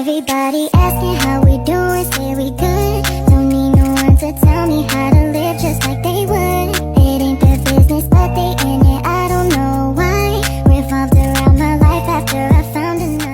Everybody asking how we doing, say we good. Don't need no one to tell me how to live just like they would. It ain't their business, but they in it, I don't know why. Revolved around my life after I found another.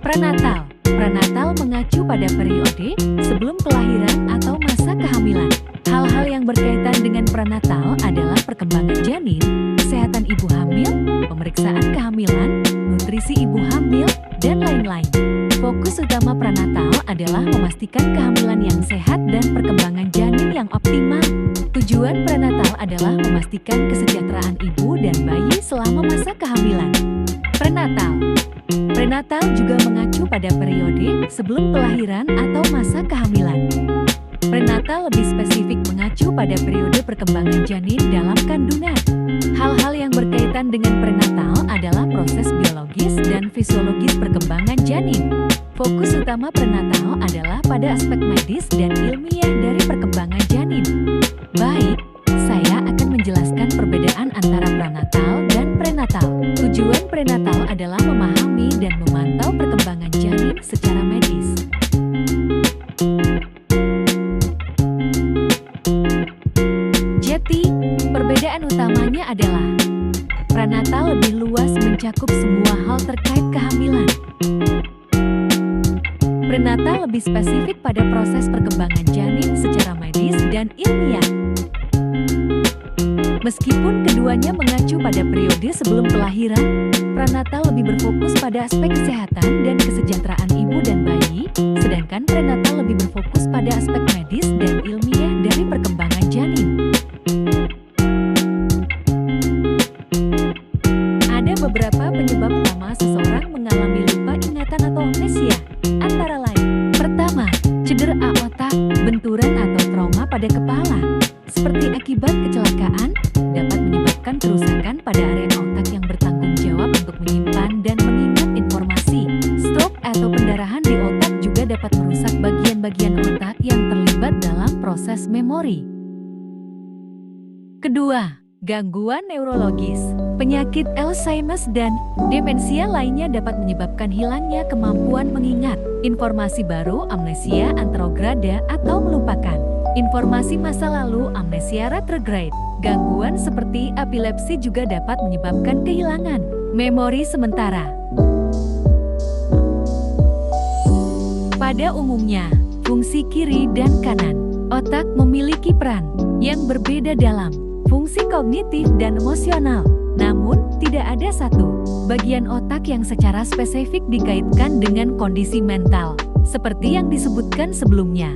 Prenatal. Prenatal mengacu pada periode sebelum kelahiran atau masa kehamilan. Hal-hal yang berkaitan dengan prenatal adalah perkembangan janin, kesehatan ibu hamil, pemeriksaan kehamilan, nutrisi ibu hamil, dan lain-lain. Fokus utama prenatal adalah memastikan kehamilan yang sehat dan perkembangan janin yang optimal. Tujuan prenatal adalah memastikan kesejahteraan ibu dan bayi selama masa kehamilan. Prenatal juga mengacu pada periode sebelum kelahiran atau masa kehamilan. Prenatal lebih spesifik mengacu pada periode perkembangan janin dalam kandungan. Hal-hal yang berkaitan dengan prenatal adalah proses biologis dan fisiologis perkembangan janin. Fokus utama prenatal adalah pada aspek medis dan ilmiah dari perkembangan janin. Baik, saya akan menjelaskan perbedaan antara prenatal dan prenatal. Tujuan prenatal adalah memahami dan memantau perkembangan janin secara medis. Jadi, perbedaan utamanya adalah prenatal lebih luas mencakup semua hal terkait kehamilan. Prenatal lebih spesifik pada proses perkembangan janin secara medis dan ilmiah. Meskipun keduanya mengacu pada periode sebelum kelahiran, prenatal lebih berfokus pada aspek kesehatan dan kesejahteraan ibu dan bayi, sedangkan prenatal lebih berfokus pada aspek medis dan ilmiah dari perkembangan janin. Ada beberapa penyebab utama seseorang mengalami lupa ingatan atau amnesia, antara lain: pertama, cedera otak, benturan atau trauma pada kepala, seperti akibat kecelakaan, dapat menyebabkan kerusakan pada area otak yang bertanggung jawab untuk menyimpan dan mengingat informasi. Stroke atau pendarahan di otak juga dapat merusak bagian-bagian otak yang terlibat dalam proses memori. Kedua, gangguan neurologis. Penyakit Alzheimer dan demensia lainnya dapat menyebabkan hilangnya kemampuan mengingat informasi baru, amnesia anterograda atau melupakan informasi masa lalu, amnesia retrograde. Gangguan seperti epilepsi juga dapat menyebabkan kehilangan memori sementara. Pada umumnya, fungsi kiri dan kanan otak memiliki peran yang berbeda dalam fungsi kognitif dan emosional. Namun, tidak ada satu bagian otak yang secara spesifik dikaitkan dengan kondisi mental, seperti yang disebutkan sebelumnya.